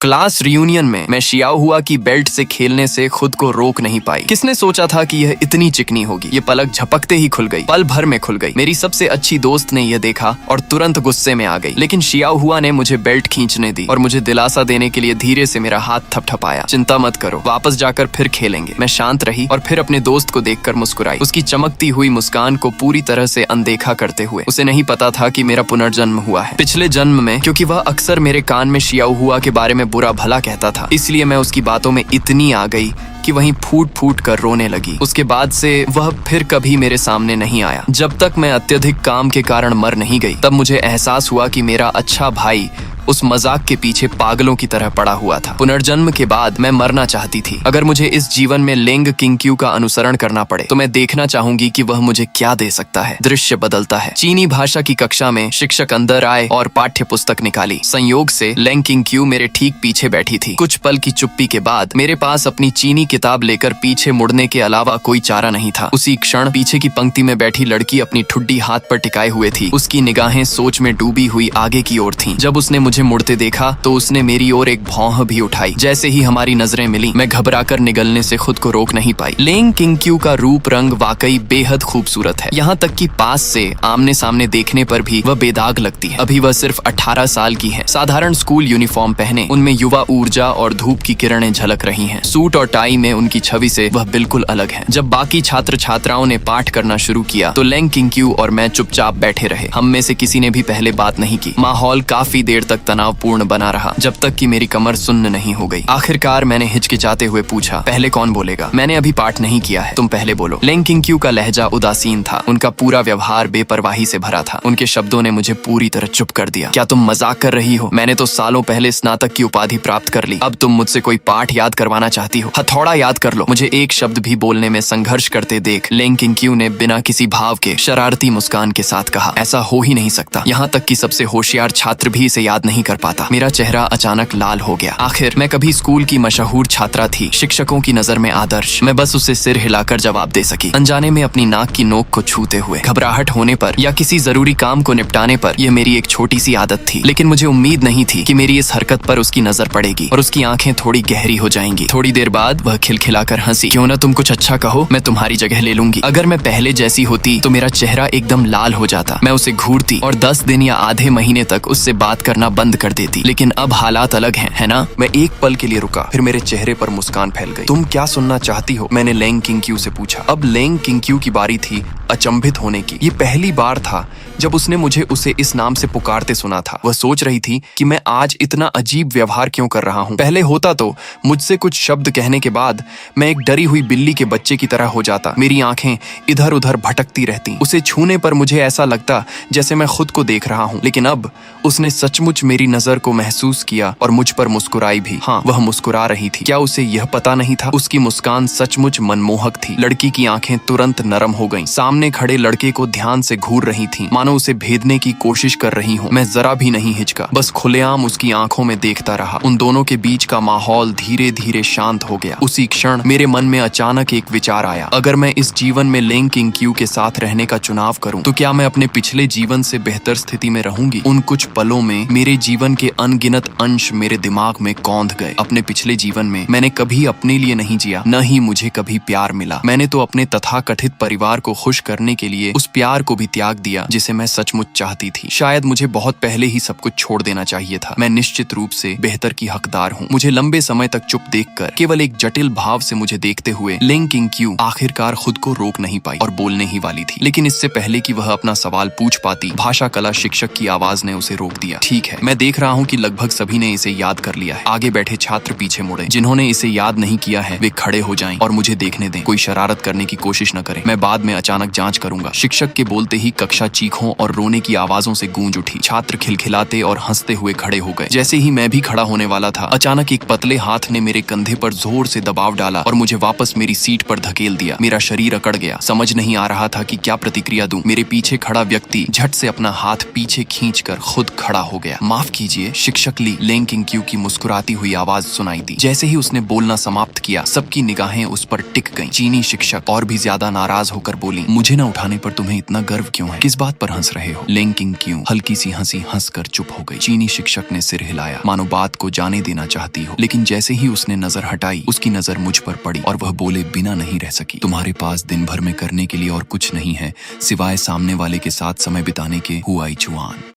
Class reunion में मैं Xiao हुआ की बेल्ट से खेलने से खुद को रोक नहीं पाई। किसने सोचा था कि यह इतनी चिकनी होगी। ये पलक झपकते ही खुल गई, पल भर में खुल गई। मेरी सबसे अच्छी दोस्त ने यह देखा और तुरंत गुस्से में आ गई, लेकिन शियाओ हुआ ने मुझे बेल्ट खींचने दी और मुझे दिलासा देने के लिए धीरे से मेरा हाथ थपथपाया। चिंता मत करो, वापस जाकर फिर खेलेंगे। मैं शांत रही और फिर अपने दोस्त को देखकर मुस्कुराई, उसकी चमकती हुई मुस्कान को पूरी तरह से अनदेखा करते हुए। उसे नहीं पता था कि मेरा पुनर्जन्म हुआ है पिछले जन्म में, क्योंकि वह अक्सर मेरे कान में शियाओ हुआ के बारे में बुरा भला कहता था। इसलिए मैं उसकी बातों में इतनी आ गई कि वहीं फूट फूट कर रोने लगी। उसके बाद से वह फिर कभी मेरे सामने नहीं आया। जब तक मैं अत्यधिक काम के कारण मर नहीं गई, तब मुझे एहसास हुआ कि मेरा अच्छा भाई उस मजाक के पीछे पागलों की तरह पड़ा हुआ था। पुनर्जन्म के बाद मैं मरना चाहती थी। अगर मुझे इस जीवन में लेंग किंग्क्यू का अनुसरण करना पड़े तो मैं देखना चाहूंगी कि वह मुझे क्या दे सकता है। दृश्य बदलता है। चीनी भाषा की कक्षा में शिक्षक अंदर आए और पाठ्य पुस्तक निकाली। संयोग से लेंग किंग्क्यू मेरे ठीक पीछे बैठी थी। कुछ पल की चुप्पी के बाद मेरे पास अपनी चीनी किताब लेकर पीछे मुड़ने के अलावा कोई चारा नहीं था। उसी क्षण पीछे की पंक्ति में बैठी लड़की अपनी ठुड्डी हाथ पर टिकाए हुए थी। उसकी निगाहें सोच में डूबी हुई आगे की ओर थीं। जब उसने मुझे मुड़ते देखा तो उसने मेरी ओर एक भौं भी उठाई। जैसे ही हमारी नजरें मिली, मैं घबराकर निगलने से खुद को रोक नहीं पाई। लेंग किंग्क्यू का रूप रंग वाकई बेहद खूबसूरत है। यहाँ तक कि पास से आमने सामने देखने पर भी वह बेदाग लगती है। अभी वह सिर्फ 18 साल की है। साधारण स्कूल यूनिफॉर्म पहने उनमें युवा ऊर्जा और धूप की किरणें झलक रही हैं। सूट और टाई में उनकी छवि से वह बिल्कुल अलग है। जब बाकी छात्र छात्राओं ने पाठ करना शुरू किया तो लेंग किंग्क्यू और मैं चुपचाप बैठे रहे। हम में से किसी ने भी पहले बात नहीं की। माहौल काफी देर तक तनावपूर्ण बना रहा, जब तक कि मेरी कमर सुन्न नहीं हो गई। आखिरकार मैंने हिचकिचाते हुए पूछा, पहले कौन बोलेगा? मैंने अभी पाठ नहीं किया है, तुम पहले बोलो। लेंग किंग्क्यू का लहजा उदासीन था। उनका पूरा व्यवहार बेपरवाही से भरा था। उनके शब्दों ने मुझे पूरी तरह चुप कर दिया। क्या तुम मजाक कर रही हो? मैंने तो सालों पहले स्नातक की उपाधि प्राप्त कर ली। अब तुम मुझसे कोई पाठ याद करवाना चाहती हो? हथौड़ा याद कर लो। मुझे एक शब्द भी बोलने में संघर्ष करते देख लेंग किंग्क्यू ने बिना किसी भाव के शरारती मुस्कान के साथ कहा, ऐसा हो ही नहीं सकता। यहाँ तक कि सबसे होशियार छात्र भी इसे याद नहीं कर पाता। मेरा चेहरा अचानक लाल हो गया। आखिर मैं कभी स्कूल की मशहूर छात्रा थी, शिक्षकों की नजर में आदर्श। मैं बस उसे सिर हिलाकर जवाब दे सकी, अनजाने में अपनी नाक की नोक को छूते हुए। घबराहट होने पर या किसी जरूरी काम को निपटाने पर यह मेरी एक छोटी सी आदत थी, लेकिन मुझे उम्मीद नहीं थी कि मेरी इस हरकत पर उसकी नजर पड़ेगी और उसकी आंखें थोड़ी गहरी हो जाएंगी। थोड़ी देर बाद वह खिलखिलाकर हंसी। क्यों ना तुम कुछ अच्छा कहो, मैं तुम्हारी जगह ले लूंगी। अगर मैं पहले जैसी होती तो मेरा चेहरा एकदम लाल हो जाता। मैं उसे घूरती और 10 दिन या आधे महीने तक उससे बात करना बंद कर देती। लेकिन अब हालात अलग है ना? मैं एक पल के लिए रुका, फिर मेरे चेहरे पर मुस्कान फैल गई। तुम क्या सुनना चाहती हो? मैंने लेंग किंग्क्यू से पूछा। अब लेंग किंग्क्यू की बारी थी अचंभित होने की। ये पहली बार था जब उसने मुझे उसे इस नाम से पुकारते सुना था। वह सोच रही थी कि मैं आज इतना अजीब व्यवहार क्यों कर रहा हूँ। पहले होता तो मुझसे कुछ शब्द कहने के बाद मैं एक डरी हुई बिल्ली के बच्चे की तरह हो जाता। मेरी आंखें इधर उधर भटकती रहती। उसे छूने पर मुझे ऐसा लगता जैसे मैं खुद को देख रहा हूँ। लेकिन अब उसने सचमुच मेरी नजर को महसूस किया और मुझ पर मुस्कुराई भी। हाँ, वह मुस्कुरा रही थी। क्या उसे यह पता नहीं था? उसकी मुस्कान सचमुच मनमोहक थी। लड़की की आंखें तुरंत नरम हो गईं। सामने खड़े लड़के को ध्यान से घूर रही थी, मानो उसे भेदने की कोशिश कर रही हूँ। मैं जरा भी नहीं हिचका, बस खुलेआम उसकी आंखों में देखता रहा। उन दोनों के बीच का माहौल धीरे धीरे शांत हो गया। उसी क्षण मेरे मन में अचानक एक विचार आया। अगर मैं इस जीवन में लेंग किंग्क्यू के साथ रहने का चुनाव करूं तो क्या मैं अपने पिछले जीवन से बेहतर स्थिति में रहूंगी? उन कुछ पलों में मेरे जीवन के अनगिनत अंश मेरे दिमाग में कौंध गए। अपने पिछले जीवन में मैंने कभी अपने लिए नहीं जिया, न ही मुझे कभी प्यार मिला। मैंने तो अपने तथाकथित परिवार को खुश करने के लिए उस प्यार को भी त्याग दिया जिसे मैं सचमुच चाहती थी। शायद मुझे बहुत पहले ही सब कुछ छोड़ देना चाहिए था। मैं निश्चित रूप से बेहतर की हकदार हूँ। मुझे लंबे समय तक चुप देखकर, केवल एक जटिल भाव से मुझे देखते हुए लेंग किंग्क्यू आखिरकार खुद को रोक नहीं पाई और बोलने ही वाली थी। लेकिन इससे पहले कि वह अपना सवाल पूछ पाती, भाषा कला शिक्षक की आवाज ने उसे रोक दिया। ठीक है, मैं देख रहा हूँ कि लगभग सभी ने इसे याद कर लिया है। आगे बैठे छात्र पीछे मुड़े। जिन्होंने इसे याद नहीं किया है वे खड़े हो जाएं और मुझे देखने दें। कोई शरारत करने की कोशिश न करें। मैं बाद में अचानक जांच करूंगा। शिक्षक के बोलते ही कक्षा चीखों और रोने की आवाजों से गूंज उठी। छात्र खिलखिलाते और हंसते हुए खड़े हो गए। जैसे ही मैं भी खड़ा होने वाला था, अचानक एक पतले हाथ ने मेरे कंधे पर जोर से दबाव डाला और मुझे वापस मेरी सीट पर धकेल दिया। मेरा शरीर अकड़ गया। समझ नहीं आ रहा था कि क्या प्रतिक्रिया दूं। मेरे पीछे खड़ा व्यक्ति झट से अपना हाथ पीछे खींचकर खुद खड़ा हो गया। माफ कीजिए शिक्षक ली, लेंग किंग्क्यू की मुस्कुराती हुई आवाज सुनाई दी। जैसे ही उसने बोलना समाप्त किया, सबकी निगाहें उस पर टिक गईं। चीनी शिक्षक और भी ज्यादा नाराज होकर बोली, मुझे न उठाने पर तुम्हें इतना गर्व क्यों है? किस बात पर कर हंस रहे हो। लिंकिंग क्यों? हल्की सी हंसी हंसकर चुप हो गई। चीनी शिक्षक ने सिर हिलाया, मानो बात को जाने देना चाहती हो, लेकिन जैसे ही उसने नजर हटाई, उसकी नजर मुझ पर पड़ी और वह बोले बिना नहीं रह सकी। तुम्हारे पास दिन भर में करने के लिए और कुछ नहीं है सिवाय सामने वाले के साथ समय बिताने के, हुआई चुआन।